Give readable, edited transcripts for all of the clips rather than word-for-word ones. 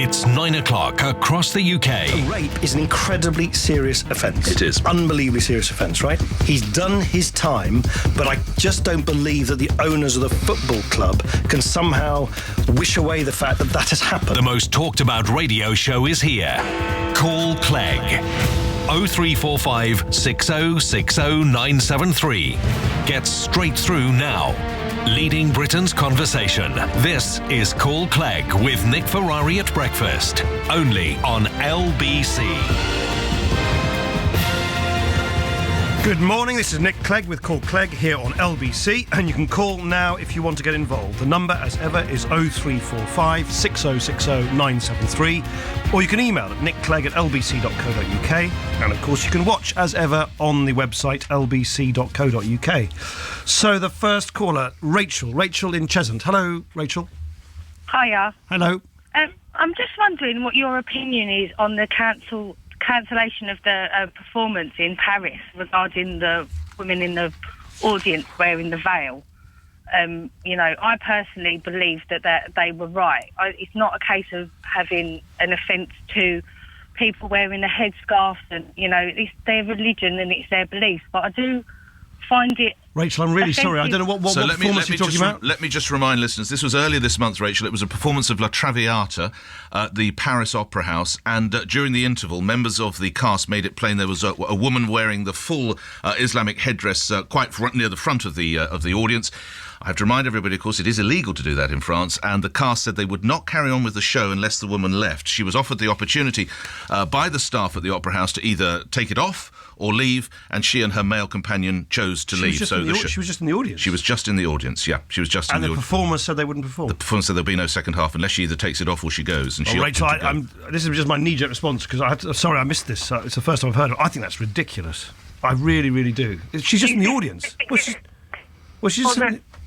It's 9 o'clock across the UK. Rape is an incredibly serious offence. It is. Unbelievably serious offence, right? He's done his time, but I just don't believe that the owners of the football club can somehow wish away the fact that that has happened. The most talked about radio show is here. Call Clegg. 0345 6060 973. Get straight through now. Leading Britain's conversation. This is Call Clegg with Nick Ferrari at breakfast. Only on LBC. Good morning, this is Nick Clegg with Call Clegg here on LBC, and you can call now if you want to get involved. The number, as ever, is 0345 6060 973, or you can email at nickclegg@lbc.co.uk, and of course you can watch, as ever, on the website lbc.co.uk. So the first caller, Rachel in Cheshunt. Hello, Rachel. Hiya. Hello. I'm just wondering what your opinion is on the cancellation of the performance in Paris regarding the women in the audience wearing the veil. I personally believe that they were right. It's not a case of having an offence to people wearing a headscarf, and it's their religion and it's their belief. But I do find it. Rachel, I'm really sorry. I don't know what performance you're talking about. Let me just remind listeners, this was earlier this month, Rachel. It was a performance of La Traviata at the Paris Opera House, and during the interval, members of the cast made it plain there was a woman wearing the full Islamic headdress quite near the front of the audience. I have to remind everybody, of course, it is illegal to do that in France, and the cast said they would not carry on with the show unless the woman left. She was offered the opportunity by the staff at the Opera House to either take it off or leave, and she and her male companion chose to leave. She was just in the audience? She was just in the audience, yeah. She was just in the audience. And the performer said they wouldn't perform? The performer said there'll be no second half unless she either takes it off or she goes. And Rachel, this is just my knee-jerk response, because I missed this. It's the first time I've heard of it. I think that's ridiculous. I really, really do. She's just in the audience.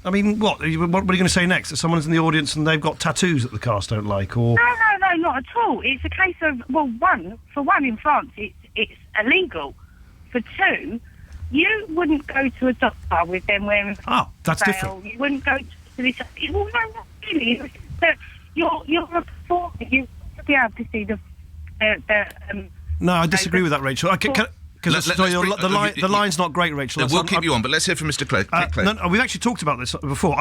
I mean, what are you going to say next? That someone's in the audience and they've got tattoos that the cast don't like, or...? No, not at all. It's a case of, for one, in France, it's illegal. For two, you wouldn't go to a doctor with them wearing... Oh, that's different. You wouldn't go to this... Well, no, not really. You're a performer. You should be able to see the No, I disagree with that, Rachel. Because the line's not great, Rachel. We'll keep you on, but let's hear from Mr. Clegg. No, we've actually talked about this before.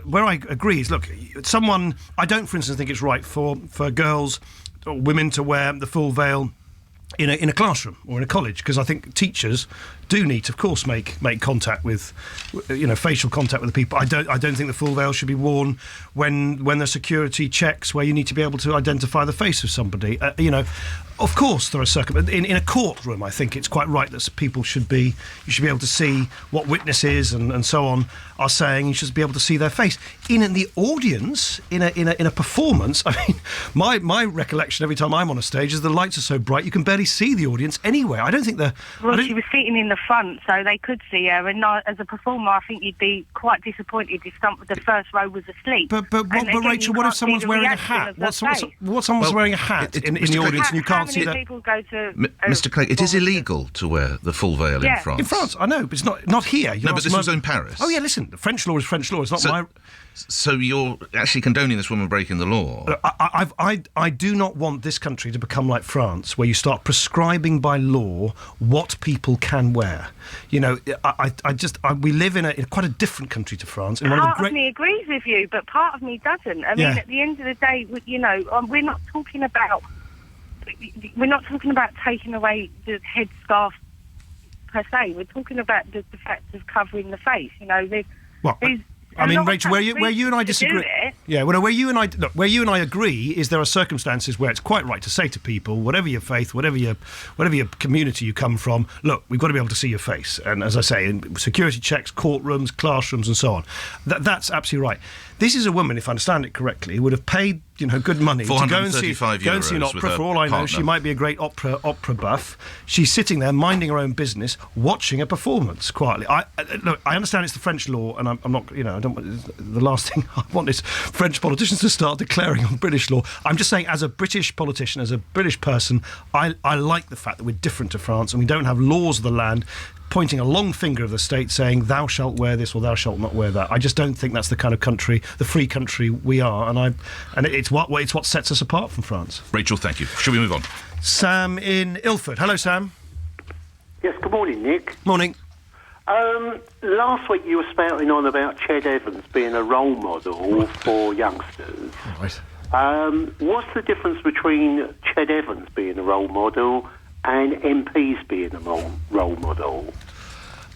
Where I agree is, look, I don't, for instance, think it's right for girls or women to wear the full veil in a classroom or in a college, because I think teachers do need to, of course, make contact with, facial contact with the people. I don't think the full veil should be worn when there's security checks where you need to be able to identify the face of somebody. Of course there are circumstances. In a courtroom, I think it's quite right that you should be able to see what witnesses and so on are saying. You should be able to see their face. In the audience, in a performance, I mean, my recollection every time I'm on a stage is the lights are so bright you can barely see the audience anywhere. I don't think she was sitting in the front, so they could see her. And as a performer, I think you'd be quite disappointed if the first row was asleep. But Rachel, what if someone's wearing a hat? What someone's wearing a hat in the audience and you can't see that? People go to, Mr. Clegg, it is illegal to wear the full veil in France. In France, I know, but it's not here. But this was in Paris. Oh yeah, listen, French law is French law. It's not my. So you're actually condoning this woman breaking the law? I do not want this country to become like France, where you start prescribing by law what people can wear. We live in quite a different country to France. Part of me agrees with you, but part of me doesn't. I mean, at the end of the day, we're not talking about taking away the headscarf per se. We're talking about the fact of covering the face. Rachel, where you and I disagree. Yeah, where you and I agree is there are circumstances where it's quite right to say to people, whatever your faith, whatever your community you come from, look, we've got to be able to see your face. And as I say, in security checks, courtrooms, classrooms, and so on. That's absolutely right. This is a woman, if I understand it correctly, who would have paid good money to go and see an opera. For all I know, she might be a great opera buff. She's sitting there minding her own business, watching a performance quietly. I understand it's the French law, and I'm not. The last thing I want is French politicians to start declaring on British law. I'm just saying, as a British politician, as a British person, I like the fact that we're different to France and we don't have laws of the land pointing a long finger of the state saying, thou shalt wear this or thou shalt not wear that. I just don't think that's the kind of country, the free country we are, and it's what sets us apart from France. Rachel, thank you. Should we move on? Sam in Ilford. Hello, Sam. Yes, good morning, Nick. Morning. Last week you were spouting on about Ched Evans being a role model for youngsters. Right. What's the difference between Ched Evans being a role model and MPs being a role model?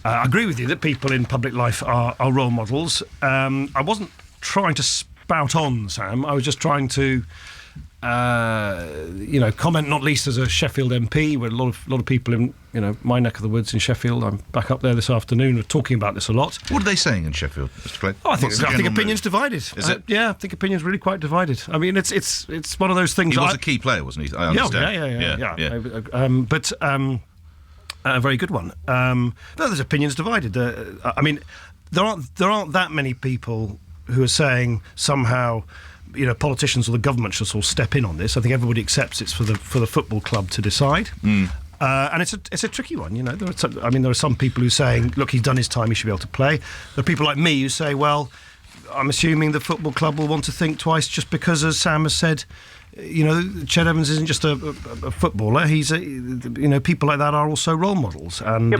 I agree with you that people in public life are role models. I wasn't trying to spout on, Sam. I was just trying to, comment, not least as a Sheffield MP, where a lot of people in, my neck of the woods in Sheffield, I'm back up there this afternoon, are talking about this a lot. What are they saying in Sheffield, Mr. Clegg? I think opinion's divided. Is it? Yeah, I think opinion's really quite divided. I mean, it's one of those things. He was a key player, wasn't he? I understand. Yeah. A very good one. No, there's opinions divided. I mean, there aren't that many people who are saying somehow, politicians or the government should sort of step in on this. I think everybody accepts it's for the football club to decide. And it's a tricky one. There are some people who are saying, look, he's done his time, he should be able to play. There are people like me who say, well, I'm assuming the football club will want to think twice just because, as Sam has said, Ched Evans isn't just a footballer. He's people like that are also role models. And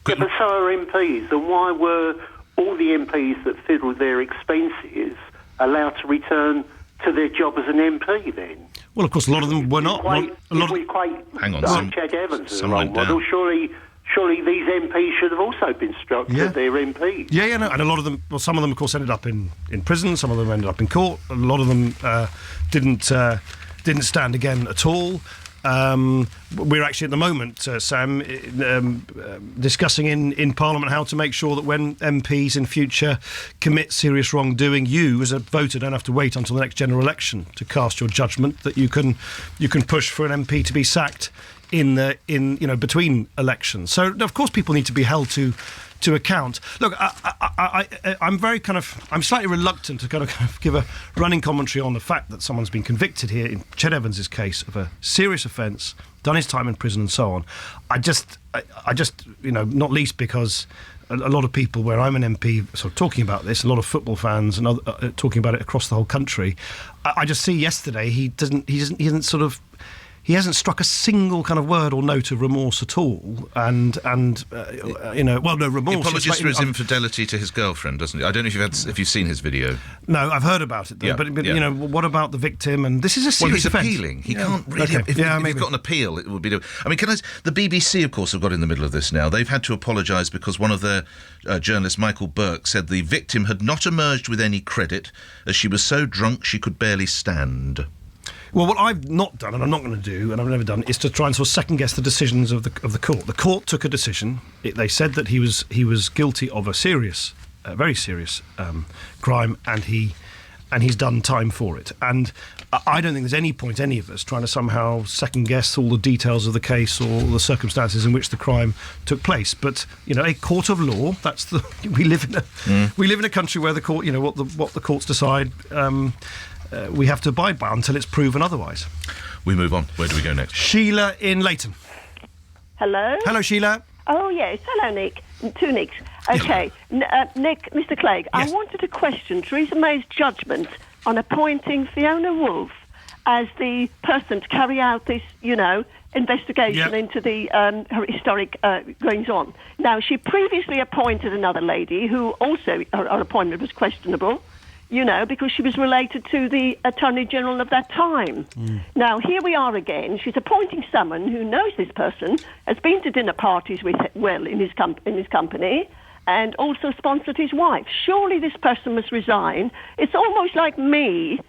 but so are MPs. And why were all the MPs that fiddled their expenses allowed to return to their job as an MP then? Well, of course, a lot of them were not. Hang on, Ched Evans as a role model. Surely these MPs should have also been struck as their MPs. Yeah, no, and a lot of them, some of them, of course, ended up in prison. Some of them ended up in court. A lot of them didn't stand again at all. We're actually at the moment, Sam, discussing in Parliament how to make sure that when MPs in future commit serious wrongdoing, you as a voter don't have to wait until the next general election to cast your judgment. That you can push for an MP to be sacked in between elections. So of course people need to be held to account. Look, I'm slightly reluctant to kind of give a running commentary on the fact that someone's been convicted here in Ched Evans' case of a serious offence, done his time in prison and so on. I just not least because a lot of people where I'm an MP sort of talking about this, a lot of football fans and other, talking about it across the whole country. I just see yesterday he hasn't struck a single kind of word or note of remorse at all, and no remorse. He apologises for his infidelity to his girlfriend, doesn't he? I don't know if you've seen his video. No, I've heard about it, though. But what about the victim? And this is a serious offence. Well, he's appealing. He can't really. Okay. If he's got an appeal, it would be. I mean, the BBC, of course, have got in the middle of this now. They've had to apologise because one of their journalists, Michael Burke, said the victim had not emerged with any credit as she was so drunk she could barely stand. Well, what I've not done, and I'm not going to do, and I've never done, is to try and sort of second-guess the decisions of the court. The court took a decision. They said that he was guilty of a serious, very serious crime, and he's done time for it. And I don't think there's any point, any of us, trying to somehow second-guess all the details of the case or the circumstances in which the crime took place. But a court of law. We live in a country where the court, what the courts decide. We have to abide by until it's proven otherwise. We move on. Where do we go next? Sheila in Leighton. Hello? Hello, Sheila. Oh, yes. Hello, Nick. Two Nicks. Okay. Nick, Mr. Clegg, yes. I wanted to question Theresa May's judgment on appointing Fiona Woolf as the person to carry out this, investigation into the her historic goings-on. Now, she previously appointed another lady who also, her appointment was questionable, because she was related to the Attorney General of that time. Now, here we are again. She's appointing someone who knows this person, has been to dinner parties with in his company, and also sponsored his wife. Surely this person must resign. It's almost like me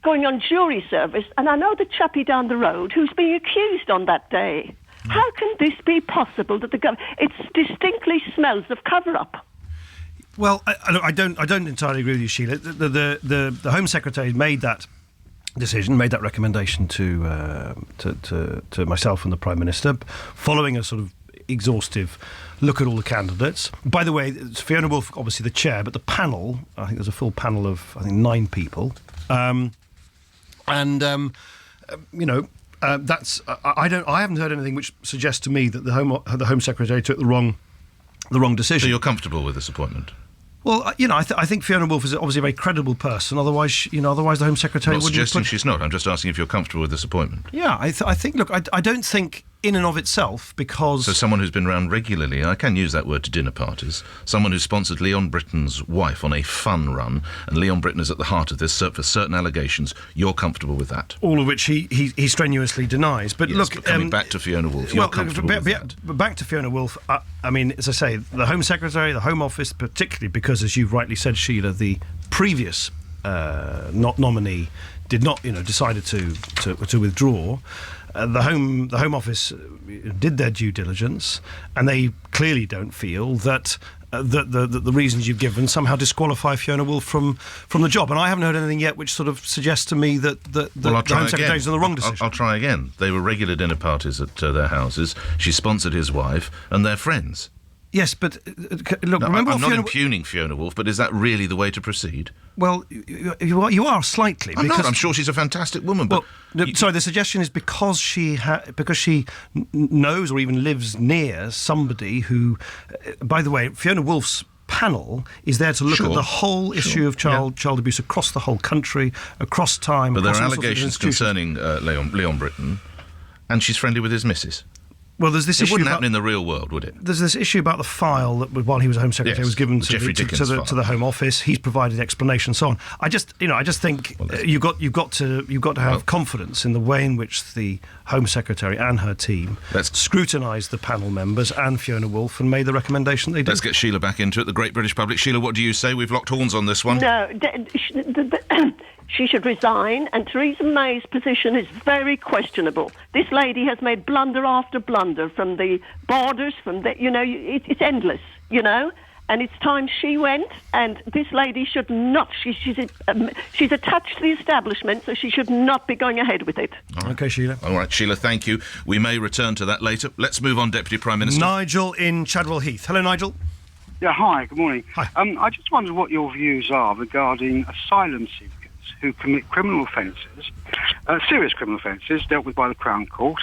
going on jury service, and I know the chappie down the road who's being accused on that day. How can this be possible that the government... It distinctly smells of cover-up. Well, I don't entirely agree with you, Sheila. The Home Secretary made that decision, made that recommendation to myself and the Prime Minister, following a sort of exhaustive look at all the candidates. By the way, it's Fiona Woolf, obviously the chair, but the panel, I think there's a full panel of 9 people, I haven't heard anything which suggests to me that the Home Secretary took the wrong decision. So you're comfortable with this appointment? Well, I think Fiona Woolf is obviously a very credible person. Otherwise, the Home Secretary I'm not wouldn't. suggesting she's not. I'm just asking if you're comfortable with this appointment. Yeah, I think. Look, I don't think in and of itself, because so someone who's been around regularly, and I can use that word to dinner parties, someone who sponsored Leon Britton's wife on a fun run, and Leon Britton is at the heart of this for certain allegations. You're comfortable with that? All of which he strenuously denies. But yes, look, but coming back to Fiona Woolf, you're comfortable with that? Back to Fiona Woolf. I mean, as I say, the Home Secretary, the Home Office, particularly because, as you've rightly said, Sheila, the previous nominee did not, decided to withdraw. The Home Office did their due diligence, and they clearly don't feel that the reasons you've given somehow disqualify Fiona Woolf from the job. And I haven't heard anything yet which sort of suggests to me that the Home Secretary's done the wrong decision. I'll try again. They were regular dinner parties at their houses. She sponsored his wife, and they're friends. Yes, but look, remember I'm not impugning Fiona Woolf, but is that really the way to proceed? Well, you are slightly. I'm not. I'm sure she's a fantastic woman. But sorry, the suggestion is because she knows or even lives near somebody who, by the way, Fiona Woolf's panel is there to look at the whole issue of child abuse across the whole country, across time. But there are allegations concerning Leon Britton, and she's friendly with his missus. Well, there's this issue. It wouldn't happen in the real world, would it? There's this issue about the file that, while he was Home Secretary, was given to the Home Office. He's provided explanation, and so on. I just think you've got to have confidence in the way in which the Home Secretary and her team scrutinised the panel members and Fiona Woolf and made the recommendation they did. Let's get Sheila back into it. The great British public. Sheila, what do you say? We've locked horns on this one. No. She should resign, and Theresa May's position is very questionable. This lady has made blunder after blunder from the borders, it's endless, and it's time she went, and this lady should not, she's attached to the establishment, so she should not be going ahead with it. Right. OK, Sheila. All right, Sheila, thank you. We may return to that later. Let's move on, Deputy Prime Minister. Nigel in Chadwell Heath. Hello, Nigel. Yeah, hi, good morning. Hi. I just wondered what your views are regarding asylum seekers who commit criminal offences, serious criminal offences dealt with by the Crown Court,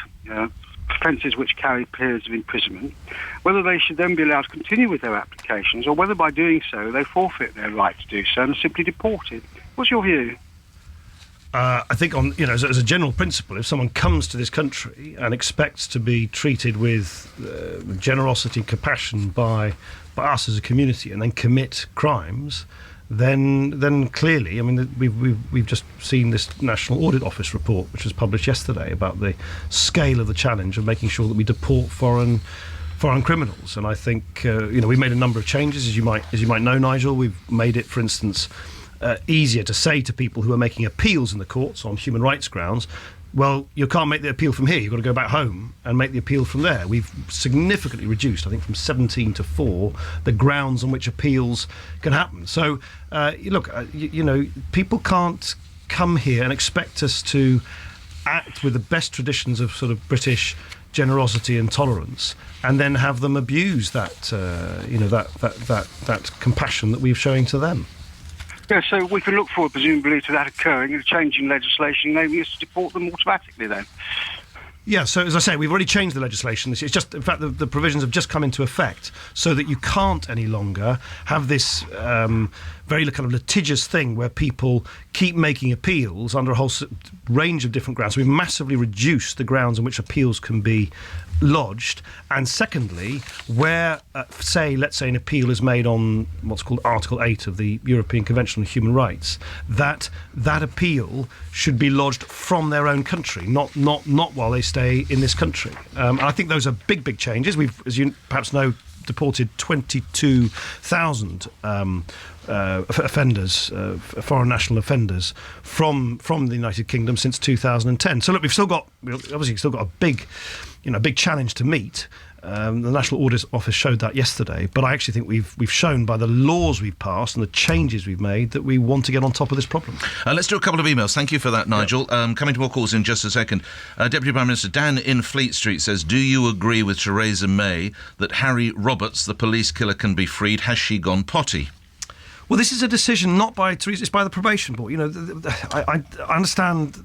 offences which carry periods of imprisonment, whether they should then be allowed to continue with their applications or whether by doing so they forfeit their right to do so and are simply deported. What's your view? I think, as a general principle, if someone comes to this country and expects to be treated with generosity and compassion by us as a community and then commit crimes, then clearly, I mean, we've just seen this National Audit Office report, which was published yesterday, about the scale of the challenge of making sure that we deport foreign criminals. And I think we made a number of changes, as you might know, Nigel. We've made it, for instance, easier to say to people who are making appeals in the courts on human rights grounds, well, you can't make the appeal from here. You've got to go back home and make the appeal from there. We've significantly reduced, I think, from 17 to 4, the grounds on which appeals can happen. So, look, people can't come here and expect us to act with the best traditions of sort of British generosity and tolerance, and then have them abuse that compassion that we're showing to them. Yeah, so we can look forward, presumably, to that occurring and a change in legislation, enabling us to deport them automatically then. Yeah, so as I say, we've already changed the legislation. It's just, in fact, the provisions have just come into effect so that you can't any longer have this very kind of litigious thing where people keep making appeals under a whole range of different grounds. So we've massively reduced the grounds on which appeals can be lodged. And secondly, where, let's say an appeal is made on what's called Article 8 of the European Convention on Human Rights, that appeal should be lodged from their own country, not while they stay in this country. And I think those are big changes. We've, as you perhaps know, deported 22,000 offenders, foreign national offenders, from the United Kingdom since 2010. So look, we've obviously still got a big challenge to meet. The National Audit Office showed that yesterday, but I actually think we've shown by the laws we've passed and the changes we've made that we want to get on top of this problem. Let's do a couple of emails. Thank you for that, Nigel. Coming to more calls in just a second. Deputy Prime Minister Dan in Fleet Street says, do you agree with Theresa May that Harry Roberts, the police killer, can be freed? Has she gone potty? Well, this is a decision not by Theresa, it's by the probation board. I understand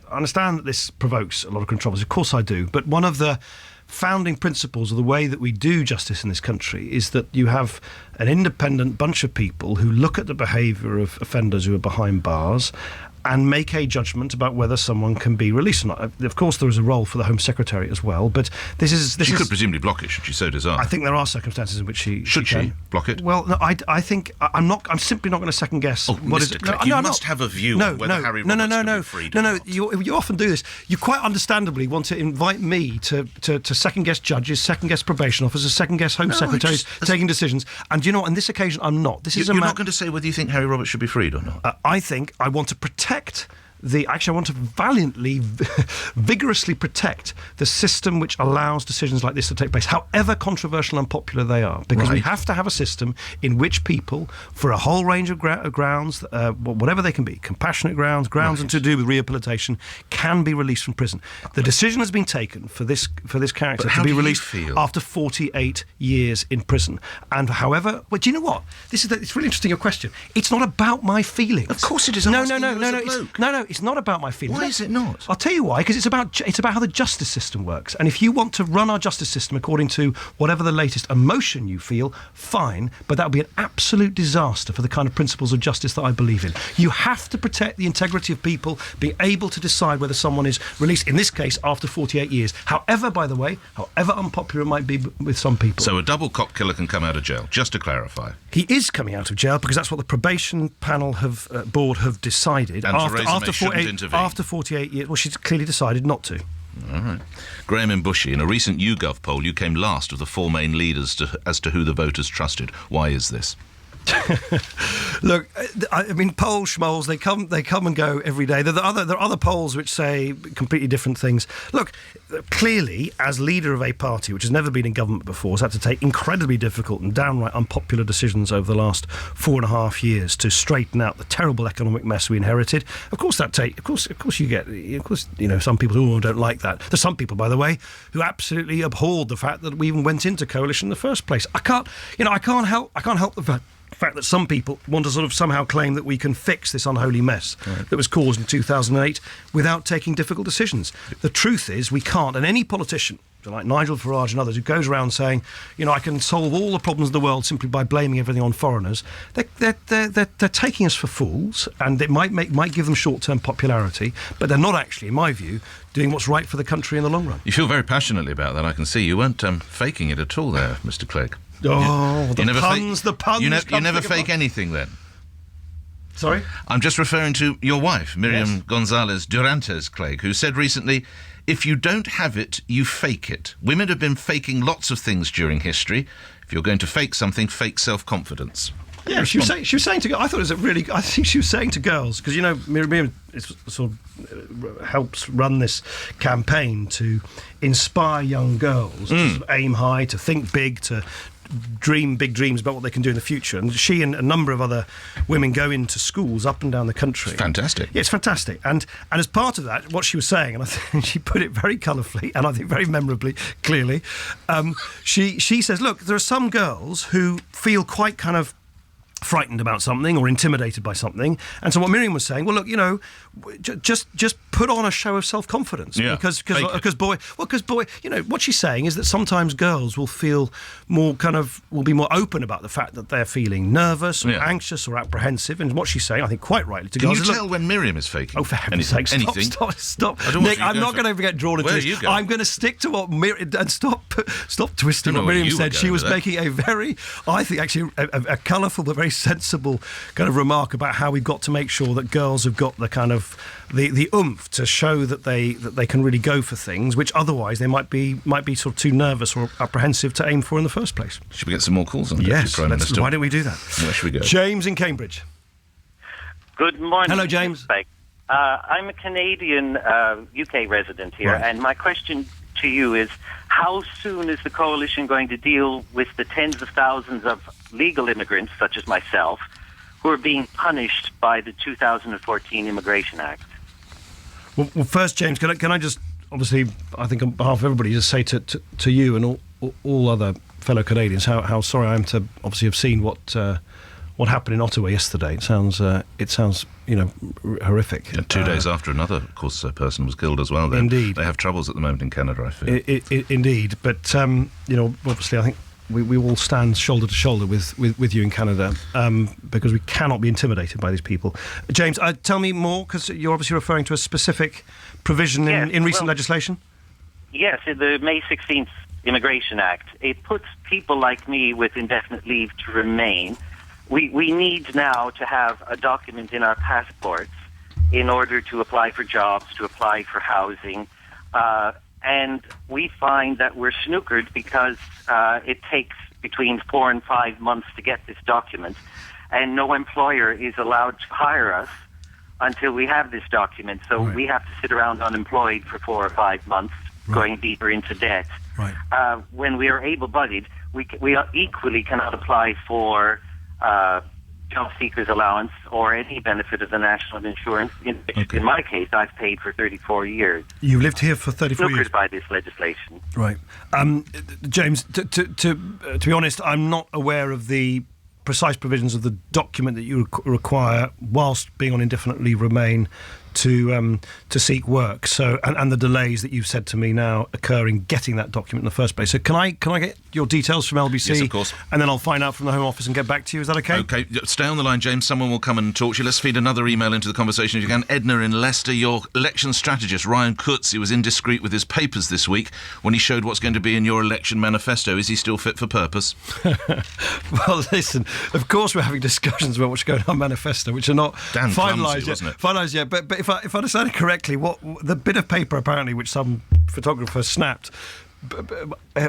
I understand that this provokes a lot of controversy. Of course I do. But one of the founding principles of the way that we do justice in this country is that you have an independent bunch of people who look at the behaviour of offenders who are behind bars and make a judgment about whether someone can be released or not. Of course, there is a role for the Home Secretary as well, but she could presumably block it, should she so desire. I think there are circumstances in which she should can. Block it? Well, no, I think I'm simply not going to second guess. What is it? You must have a view on whether Harry Roberts can be freed or not. You often do this. You quite understandably want to invite me to second guess judges, second guess probation officers, second guess Home Secretaries taking decisions. And you know what? On this occasion, I'm not. You're not going to say whether you think Harry Roberts should be freed or not. I think I want to protect. I want to valiantly, vigorously protect the system which allows decisions like this to take place, however controversial and unpopular they are. Because we have to have a system in which people, for a whole range of grounds, whatever they can be, compassionate grounds to do with rehabilitation, can be released from prison. The decision has been taken for this character to be released after 48 years in prison. And however, well, do you know what? It's really interesting, your question. It's not about my feelings. Of course it is. No. It's not about my feelings. Why is it not? I'll tell you why. Because it's about how the justice system works. And if you want to run our justice system according to whatever the latest emotion you feel, fine. But that would be an absolute disaster for the kind of principles of justice that I believe in. You have to protect the integrity of people being able to decide whether someone is released, in this case, after 48 years. However, by the way, however unpopular it might be with some people. So a double cop killer can come out of jail, just to clarify. He is coming out of jail because that's what the probation panel board have decided. And after 48 years, well, she's clearly decided not to. All right. Graham in Bushy, in a recent YouGov poll, you came last of the four main leaders as to who the voters trusted. Why is this? Look, I mean, polls, schmoles, they come and go every day. There are other polls which say completely different things. Look, clearly, as leader of a party which has never been in government before, has had to take incredibly difficult and downright unpopular decisions over the last 4.5 years to straighten out the terrible economic mess we inherited. Of course, some people who don't like that. There's some people, by the way, who absolutely abhorred the fact that we even went into coalition in the first place. I can't help the fact that some people want to sort of somehow claim that we can fix this unholy mess that was caused in 2008 without taking difficult decisions. The truth is we can't, and any politician like Nigel Farage and others who goes around saying, I can solve all the problems of the world simply by blaming everything on foreigners, they're taking us for fools, and it might give them short-term popularity, but they're not actually, in my view, doing what's right for the country in the long run. You feel very passionately about that, I can see. You weren't faking it at all there, Mr. Clegg. Oh, the puns. You never fake anything then? Sorry? I'm just referring to your wife, Miriam Gonzalez Durantes Clegg, who said recently, if you don't have it, you fake it. Women have been faking lots of things during history. If you're going to fake something, fake self-confidence. Yeah, she was saying to. I think she was saying to girls, because Miriam sort of helps run this campaign to inspire young girls to sort of aim high, to think big, to dream big dreams about what they can do in the future. And she and a number of other women go into schools up and down the country. It's fantastic. Yeah, it's fantastic. And as part of that, what she was saying, and I think she put it very colourfully and I think very memorably, clearly, she says, look, there are some girls who feel quite kind of frightened about something or intimidated by something, and so what Miriam was saying, well, look, just put on a show of self-confidence, because boy, what she's saying is that sometimes girls will feel will be more open about the fact that they're feeling nervous or anxious or apprehensive, and what she's saying, I think quite rightly, to girls. Can you tell when Miriam is faking? Oh, for heaven's sake, stop. Nick, I'm not going to get drawn into this. I'm going to stick to what Miriam, and stop twisting what Miriam said. She was making a very, I think actually a colourful but very sensible kind of remark about how we've got to make sure that girls have got the kind of the oomph to show that they can really go for things which otherwise they might be sort of too nervous or apprehensive to aim for in the first place. Should we get some more calls on? Yes, why don't we do that? Where should we go? James in Cambridge. Good morning. Hello, James. I'm a Canadian UK resident here, and my question to you is, how soon is the coalition going to deal with the tens of thousands of legal immigrants, such as myself, who are being punished by the 2014 Immigration Act? Well, first, James, can I just, obviously, I think on behalf of everybody, just say to you and all other fellow Canadians how sorry I am to obviously have seen what what happened in Ottawa yesterday. It sounds horrific. And 2 days after another, of course, person was killed as well. Indeed. They have troubles at the moment in Canada, I feel. Indeed. But, obviously I think we will stand shoulder to shoulder with you in Canada because we cannot be intimidated by these people. James, tell me more, because you're obviously referring to a specific provision in recent legislation. Yes, in the May 16th Immigration Act. It puts people like me with indefinite leave to remain. We need now to have a document in our passports in order to apply for jobs, to apply for housing. And we find that we're snookered because it takes between 4 and 5 months to get this document, and no employer is allowed to hire us until we have this document. So we have to sit around unemployed for 4 or 5 months, going deeper into debt. Right. When we are able-bodied, we equally cannot apply for job seekers allowance or any benefit of the national insurance. In my case, I've paid for 34 years. You've lived here for 34 years. Snookered by this legislation. Right. James, to be honest, I'm not aware of the precise provisions of the document that you require whilst being on indefinite leave remain to seek work. So and the delays that you've said to me now occur in getting that document in the first place. So can I get your details from LBC? Yes, of course. And then I'll find out from the Home Office and get back to you. Is that okay? Okay. Stay on the line, James. Someone will come and talk to you. Let's feed another email into the conversation if you can. Edna in Leicester, your election strategist, Ryan Coetzee, was indiscreet with his papers this week when he showed what's going to be in your election manifesto. Is he still fit for purpose? Well, listen, of course we're having discussions about what's going on in our manifesto, which are not finalised yet. But if I understand it correctly, what the bit of paper apparently which some photographer snapped,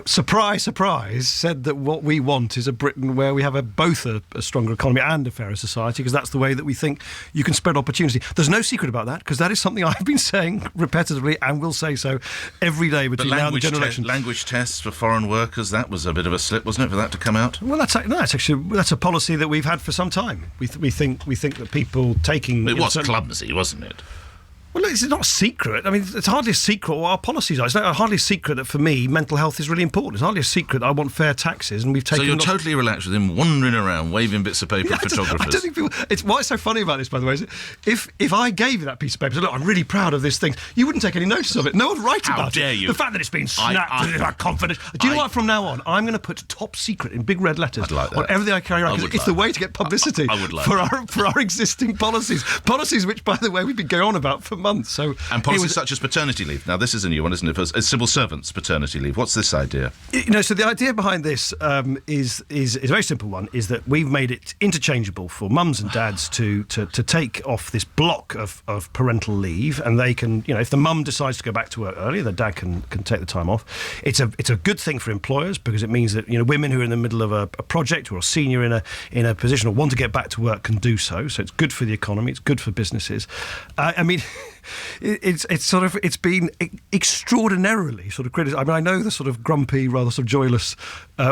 surprise, said that what we want is a Britain where we have both a stronger economy and a fairer society, because that's the way that we think you can spread opportunity. There's no secret about that, because that is something I've been saying repetitively and will say so every day between now and the general election. Language tests for foreign workers, that was a bit of a slip, wasn't it, for that to come out? Well, that's a policy that we've had for some time. We think that people taking... It was clumsy, wasn't it? Well, it's not a secret. I mean, it's hardly a secret what our policies are. It's not hardly a secret that, for me, mental health is really important. It's hardly a secret that I want fair taxes, and we've taken... So you're totally relaxed with him wandering around, waving bits of paper at photographers? I don't think people... What's so funny about this, by the way, is if I gave you that piece of paper, so look, I'm really proud of this thing, you wouldn't take any notice of it. No one would write about it. How dare you? The fact that it's been snapped, confidence... Do you know what, from now on, I'm going to put top secret in big red letters on everything I carry on. It's the way to get publicity for our existing policies. Policies which, by the way, we've been going on about for months, so... And policies such as paternity leave. Now, this is a new one, isn't it? For civil servants' paternity leave. What's this idea? So the idea behind this is a very simple one, is that we've made it interchangeable for mums and dads to take off this block of parental leave, and they can, if the mum decides to go back to work earlier, the dad can take the time off. It's a good thing for employers, because it means that, women who are in the middle of a project, or a senior in a position or want to get back to work, can do so. So it's good for the economy, it's good for businesses. It's been extraordinarily sort of criticised. I mean, I know the sort of grumpy, rather sort of joyless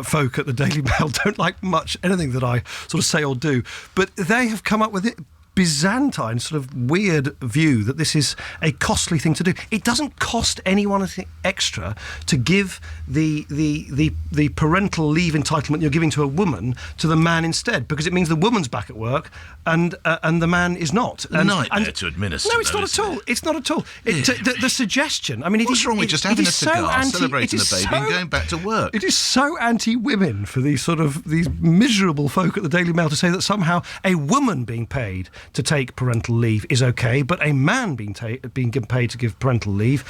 folk at the Daily Mail don't like much anything that I sort of say or do, but they have come up with it. Byzantine sort of weird view that this is a costly thing to do. It doesn't cost anyone anything extra to give the parental leave entitlement you're giving to a woman to the man instead, because it means the woman's back at work and the man is not. Nightmare to administer. No, it's not at all. It's not at all. The suggestion. I mean, what's wrong with just having a cigar, celebrating the baby, and going back to work? It is so anti-women for these miserable folk at the Daily Mail to say that somehow a woman being paid to take parental leave is okay, but a man being given paid to give parental leave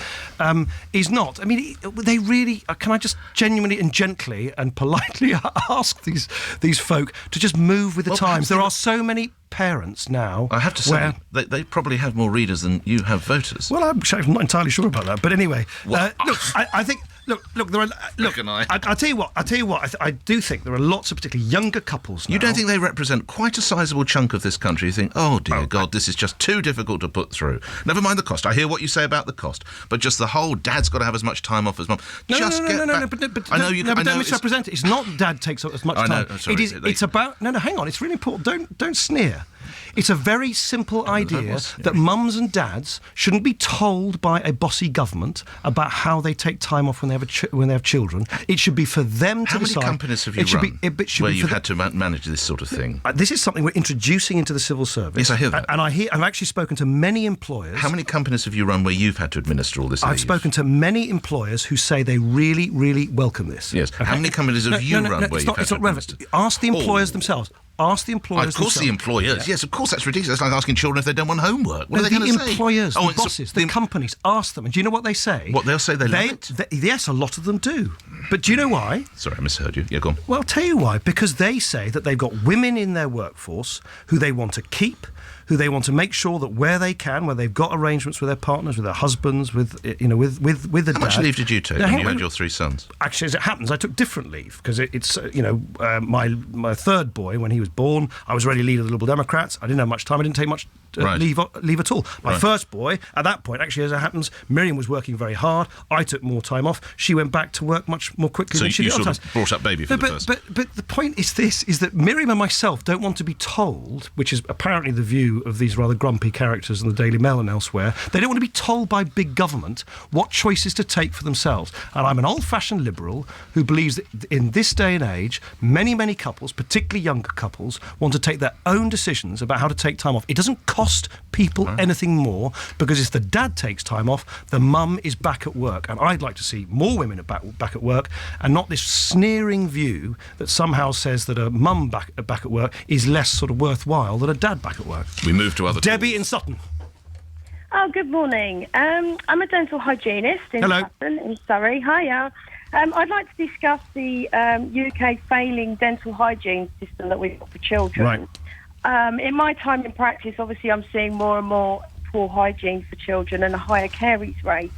is not. I mean, they really... Can I just genuinely and gently and politely ask these folk to just move with the times? There are so many parents now... I have to say, they probably have more readers than you have voters. Well, I'm not entirely sure about that, but anyway, look, I think... Look, there are... Look, I'll tell you what, I do think there are lots of particularly younger couples now... You don't think they represent quite a sizable chunk of this country? You think, oh, dear God, this is just too difficult to put through. Never mind the cost. I hear what you say about the cost, but just the whole dad's got to have as much time off as mum. No, but don't misrepresent it. It's not dad takes up as much time. It's about... No, hang on, it's really important. Don't sneer. It's a very simple idea that mums and dads shouldn't be told by a bossy government about how they take time off when they when they have children. It should be for them to decide. How many companies have you run where you've had to manage this sort of thing? This is something we're introducing into the civil service. Yes, I hear that. And I've actually spoken to many employers. How many companies have you run where you've had to administer all this leave? I've spoken to many employers who say they really, really welcome this. Yes. Okay. How many companies have you run where you've had to administer? Ask the employers themselves. Ask the employers. Of course, the employers. Yes, of course, that's ridiculous. It's like asking children if they don't want homework. What are they going to say? The employers, the bosses, the companies. Ask them, and do you know what they say? What they'll say? They love it. Yes, a lot of them do. But do you know why? Sorry, I misheard you. Yeah, go on. Well, I'll tell you why. Because they say that they've got women in their workforce who they want to keep, who they want to make sure that where they can, where they've got arrangements with their partners, with their husbands, with the dad. How much leave did you take when you had your 3 sons? Actually, as it happens, I took different leave because it's my third boy, when he was born, I was already leader of the Liberal Democrats. I didn't have much time. I didn't take much leave at all. My first boy, at that point, actually, as it happens, Miriam was working very hard. I took more time off. She went back to work much more quickly than she did. So you sort of brought up baby for the first. But the point is that Miriam and myself don't want to be told, which is apparently the view of these rather grumpy characters in the Daily Mail and elsewhere, they don't want to be told by big government what choices to take for themselves. And I'm an old-fashioned liberal who believes that in this day and age, many, many couples, particularly younger couples, want to take their own decisions about how to take time off. It doesn't cost people anything more, because if the dad takes time off, the mum is back at work. And I'd like to see more women back at work, and not this sneering view that somehow says that a mum back at work is less sort of worthwhile than a dad back at work. We move to other Debbie in Sutton. Oh, good morning. I'm a dental hygienist in Sutton, in Surrey. Hiya. I'd like to discuss the UK failing dental hygiene system that we've got for children. Right. In my time in practice, obviously, I'm seeing more and more poor hygiene for children and a higher caries rate.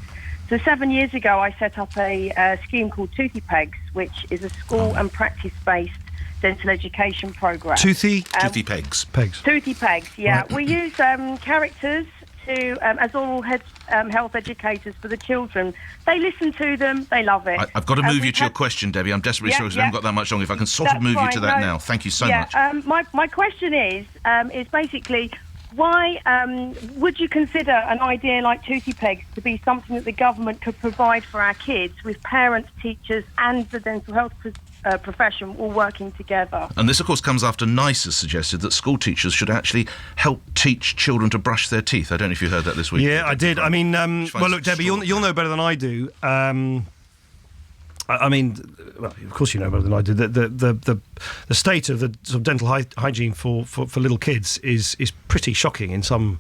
So 7 years ago, I set up a scheme called Toothy Pegs, which is a school and practice-based dental education programme. Toothy Pegs. Toothy Pegs, yeah. Right. We use characters to as oral health educators for the children. They listen to them, they love it. I've got to move you to your question, Debbie. I'm desperately sorry because we haven't got that much longer. If I can sort of move you to that now. Thank you so much. My question is basically, why would you consider an idea like Toothy Pegs to be something that the government could provide for our kids, with parents, teachers and the dental health profession all working together? And this, of course, comes after NICE has suggested that school teachers should actually help teach children to brush their teeth. I don't know if you heard that this week. Yeah, I did. I mean, well, look, Debbie, you'll know better than I do. I mean, well, of course you know better than I do. The state of the sort of dental hygiene for little kids is pretty shocking in some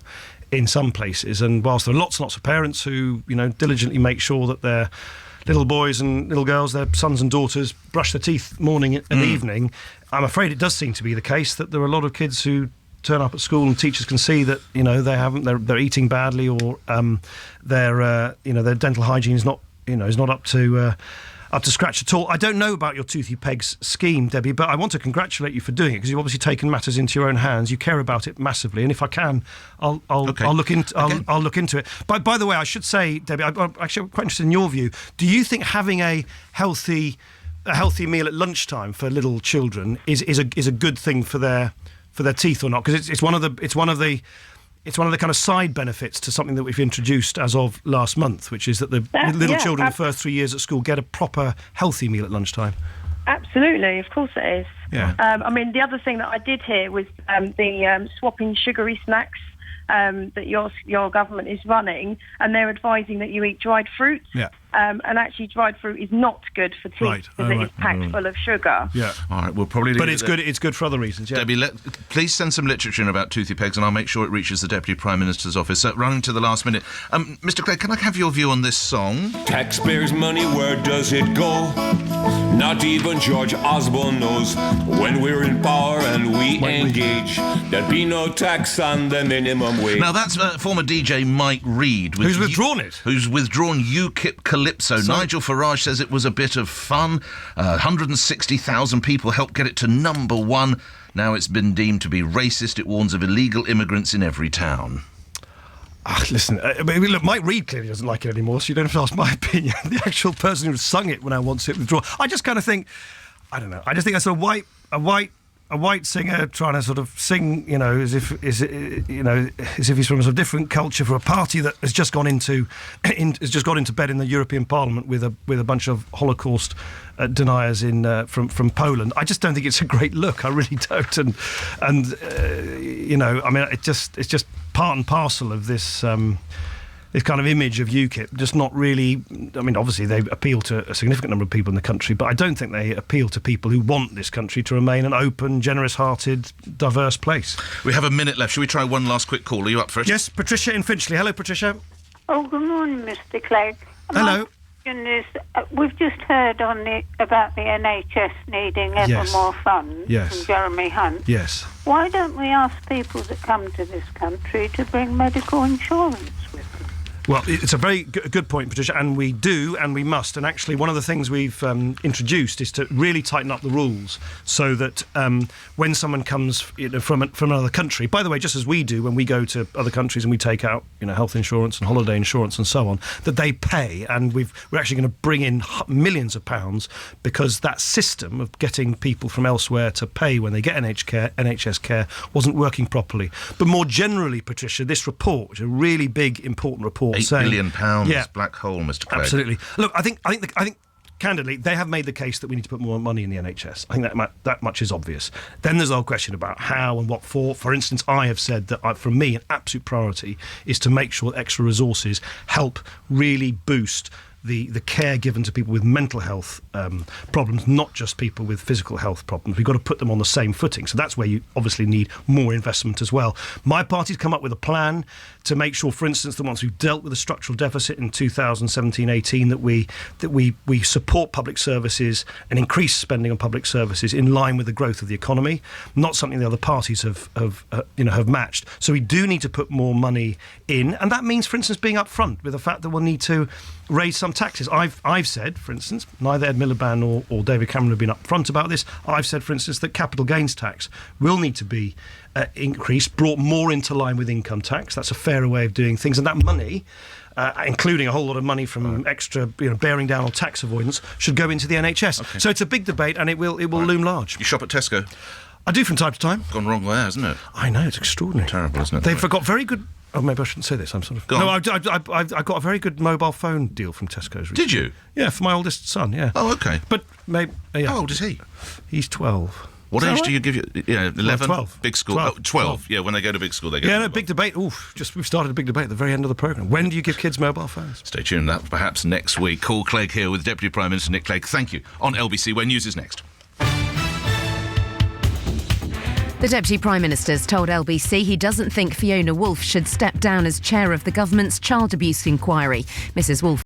places. And whilst there are lots and lots of parents who diligently make sure that their little boys and little girls, their sons and daughters, brush their teeth morning and evening, I'm afraid it does seem to be the case that there are a lot of kids who turn up at school and teachers can see that they're eating badly, or their dental hygiene is not up to scratch at all. I don't know about your Toothy Pegs scheme, Debbie, but I want to congratulate you for doing it, because you've obviously taken matters into your own hands. You care about it massively, and if I can, I'll look into it. But by the way, I should say, Debbie, I'm actually quite interested in your view. Do you think having a healthy meal at lunchtime for little children is a good thing for their teeth or not? Because it's one of the kind of side benefits to something that we've introduced as of last month, which is that the little children the first 3 years at school get a proper healthy meal at lunchtime. Absolutely, of course it is. Yeah. I mean, the other thing that I did hear was the swapping sugary snacks that your government is running, and they're advising that you eat dried fruits. Yeah. And actually, dried fruit is not good for teeth because it is packed full of sugar. Yeah. All right. We'll probably. But it's good. It's good for other reasons. Yeah. Debbie, please send some literature in about Toothy Pegs, and I'll make sure it reaches the Deputy Prime Minister's office. Running to the last minute, Mr. Clegg, can I have your view on this song? Taxpayers' money, where does it go? Not even George Osborne knows. When we're in power and we engage, there'd be no tax on the minimum wage. Now that's former DJ Mike Reid, who's withdrawn it. Who's withdrawn UKIP Calypso. Nigel Farage says it was a bit of fun. 160,000 people helped get it to number one. Now it's been deemed to be racist. It warns of illegal immigrants in every town. Listen, look, Mike Reid clearly doesn't like it anymore, so you don't have to ask my opinion. The actual person who sung it when I wants it withdrawn. I just kind of think, I don't know. I just think that's a white a white singer trying to sort of sing, as if he's from a sort of different culture for a party that has just gone into bed in the European Parliament with a bunch of Holocaust deniers from Poland. I just don't think it's a great look. I really don't. And it's just part and parcel of this. This kind of image of UKIP, just not really. I mean, obviously they appeal to a significant number of people in the country, but I don't think they appeal to people who want this country to remain an open, generous-hearted, diverse place. We have a minute left. Shall we try one last quick call? Are you up for it? Yes, Patricia in Finchley. Hello, Patricia. Oh, good morning, Mr. Clegg. Hello. My question is, we've just heard about the NHS needing ever more funds from Jeremy Hunt. Yes. Why don't we ask people that come to this country to bring medical insurance with them? Well, it's a very good point, Patricia, and we do and we must. And actually, one of the things we've introduced is to really tighten up the rules so that when someone comes from another country, by the way, just as we do when we go to other countries and we take out health insurance and holiday insurance and so on, that they pay. And we're actually going to bring in millions of pounds because that system of getting people from elsewhere to pay when they get NHS care wasn't working properly. But more generally, Patricia, this report, which is a really big, important report, £8 billion black hole, Mr. Clegg. Absolutely. Look, I think candidly, they have made the case that we need to put more money in the NHS. I think that much is obvious. Then there's the whole question about how and what for. For instance, I have said that, for me, an absolute priority is to make sure that extra resources help really boost the care given to people with mental health problems, not just people with physical health problems. We've got to put them on the same footing. So that's where you obviously need more investment as well. My party's come up with a plan to make sure, for instance, that once we've dealt with the structural deficit in 2017-18, that we support public services and increase spending on public services in line with the growth of the economy. Not something the other parties have matched. So we do need to put more money in, and that means, for instance, being upfront with the fact that we'll need to raise some taxes. I've said, for instance, neither Ed Miliband or David Cameron have been upfront about this. I've said, for instance, that capital gains tax will need to be increased, brought more into line with income tax. That's a fairer way of doing things, and that money, including a whole lot of money from extra, bearing down on tax avoidance, should go into the NHS. Okay. So it's a big debate, and it will loom large. You shop at Tesco? I do from time to time. Gone wrong there, hasn't it? I know, it's extraordinary. Terrible, isn't it? They've got very good. Oh, maybe I shouldn't say this. I'm sort of. Go on. No, I got a very good mobile phone deal from Tesco's recently. Did you? Yeah, for my oldest son. Yeah. Oh, okay. But maybe. Yeah. How old is he? He's 12. What age do you give you? 11? 12. Big school. 12. 12. Yeah, when they go to big school, they get. Yeah, no, big debate. We've started a big debate at the very end of the programme. When do you give kids mobile phones? Stay tuned. That perhaps next week. Call Clegg here with Deputy Prime Minister Nick Clegg. Thank you. On LBC, where news is next. The Deputy Prime Minister's told LBC he doesn't think Fiona Woolf should step down as chair of the government's child abuse inquiry. Mrs Woolf